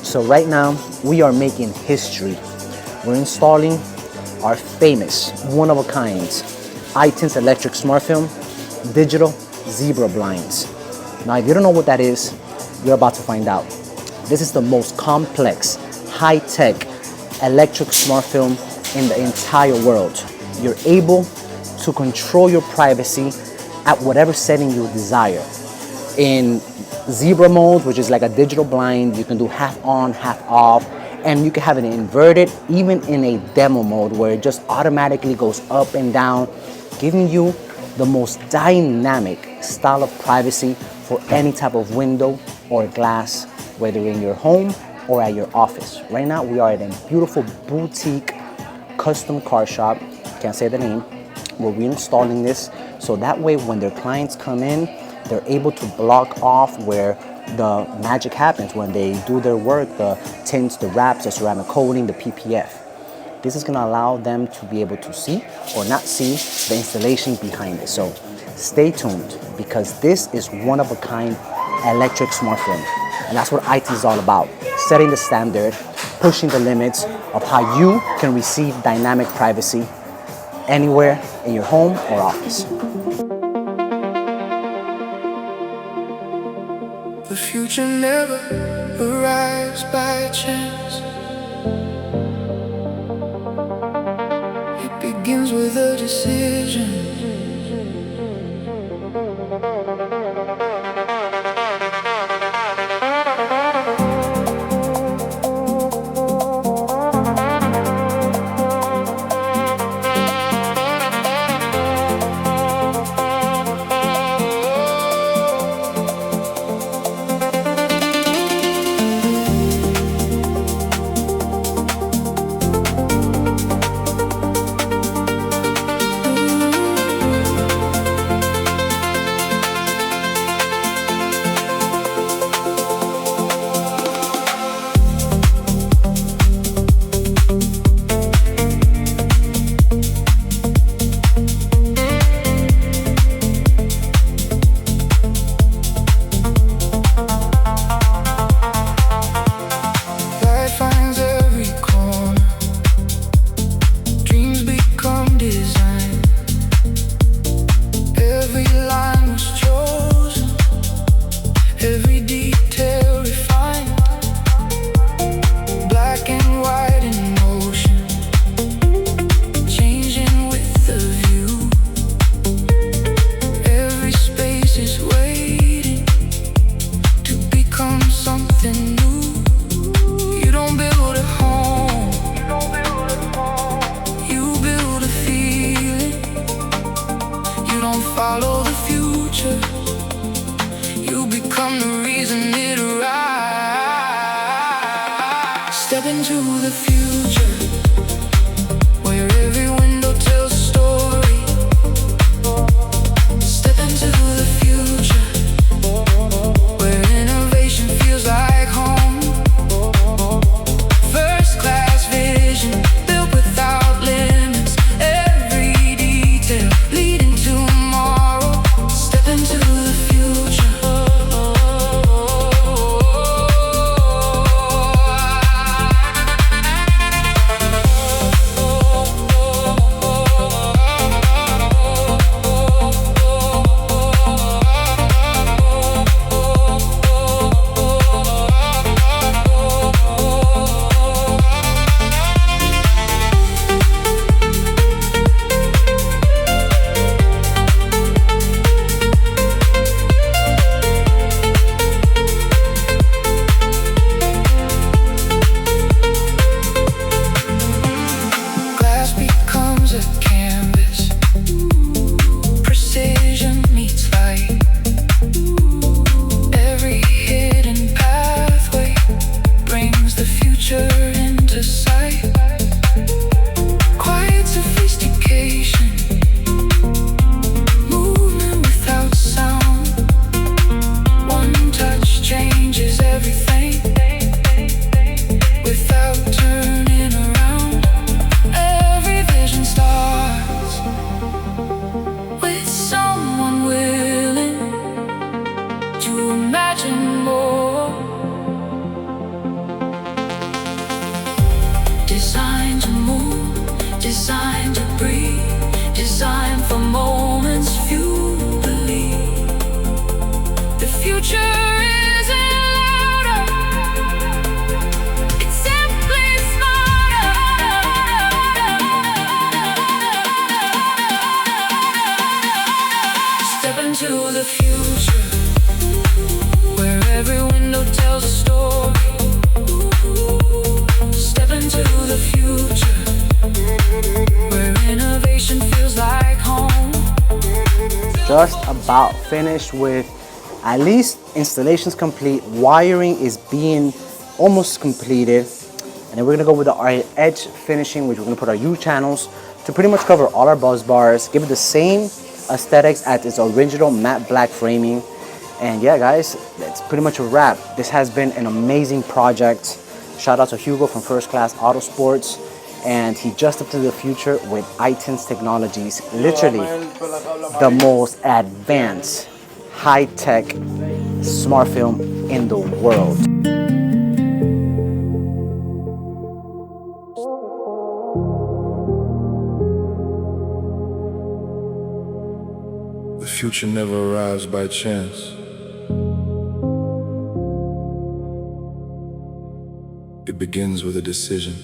So right now, we are making history. We're installing our famous, one-of-a-kind iTints electric smart film digital zebra blinds. Now, if you don't know what that is, you're about to find out. This is the most complex, high-tech electric smart film in the entire world. You're able to control your privacy at whatever setting you desire. In zebra mode, which is like a digital blind, you can do half on, half off, and you can have it inverted, even in a demo mode where it just automatically goes up and down, giving you the most dynamic style of privacy for any type of window or glass, whether in your home or at your office. Right now, we are at a beautiful boutique custom car shop, can't say the name, where we're installing this, so that way when their clients come in, they're able to block off where the magic happens when they do their work, the tints, the wraps, the ceramic coating, the PPF. This is gonna allow them to be able to see or not see the installation behind it. So stay tuned, because this is one-of-a-kind electric smart film. And that's what iTints is all about, setting the standard, pushing the limits of how you can receive dynamic privacy anywhere in your home or office. The future never arrives by chance. It begins with a decision. Follow the future, you become the reason it arrives. Step into the future, where every window tells a story. Step into the future, where innovation feels like home. First class vision, built without limits. Every detail leading to designed to breathe, designed for moments few believe. The future isn't louder, it's simply smarter. Step into the future, where every window tells a story. Step into the future, where innovation feels like home. Just about finished with at least installations complete. Wiring is being almost completed. And then we're gonna go with our edge finishing, which we're gonna put our U channels to pretty much cover all our buzz bars, give it the same aesthetics as its original matte black framing. And yeah, guys, that's pretty much a wrap. This has been an amazing project. Shout out to Hugo from First Class Autosports. And he just up to the future with iTints technologies. Literally the most advanced, high-tech smart film in the world. The future never arrives by chance. It begins with a decision.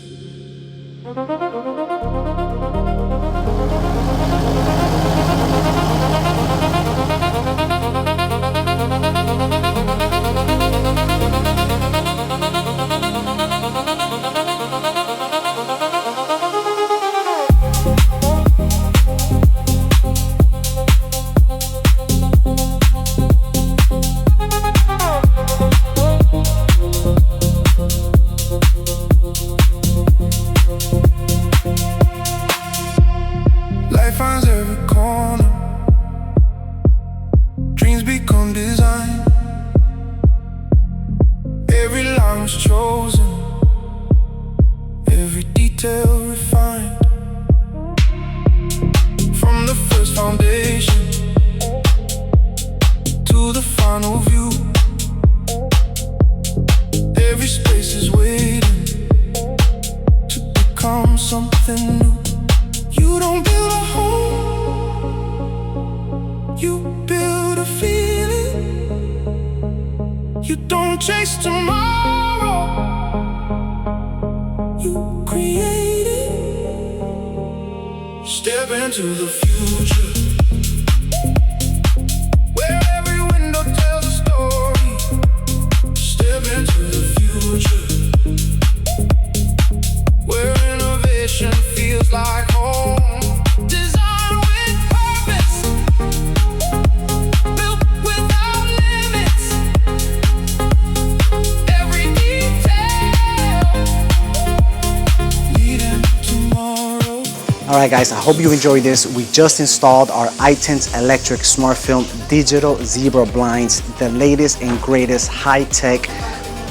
Life finds every corner. Dreams become design. Every line was chosen, every detail refined. From the first foundation to the final view, every space is waiting to become something new. You don't build a home, you build a feeling. You don't chase tomorrow, you create it. Step into the future, where every window tells a story. Step into the future, where innovation feels like home. Design with purpose, built without limits. Every detail leading tomorrow. All right, guys, I hope you enjoyed this. We just installed our iTints electric smart film digital zebra blinds, the latest and greatest high-tech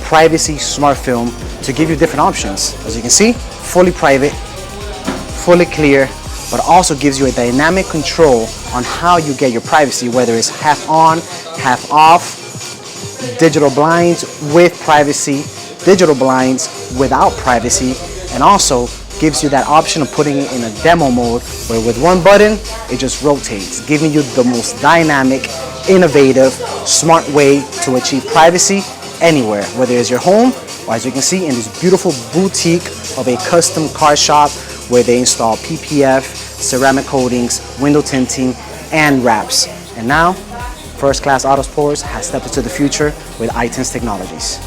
privacy smart film to give you different options. As you can see, fully private, fully clear, but also gives you a dynamic control on how you get your privacy, whether it's half on, half off, digital blinds with privacy, digital blinds without privacy, and also gives you that option of putting it in a demo mode where with one button, it just rotates, giving you the most dynamic, innovative, smart way to achieve privacy anywhere, whether it's your home or, as you can see, in this beautiful boutique of a custom car shop where they install PPF, ceramic coatings, window tinting, and wraps. And now, First Class Autosports has stepped into the future with iTints technologies.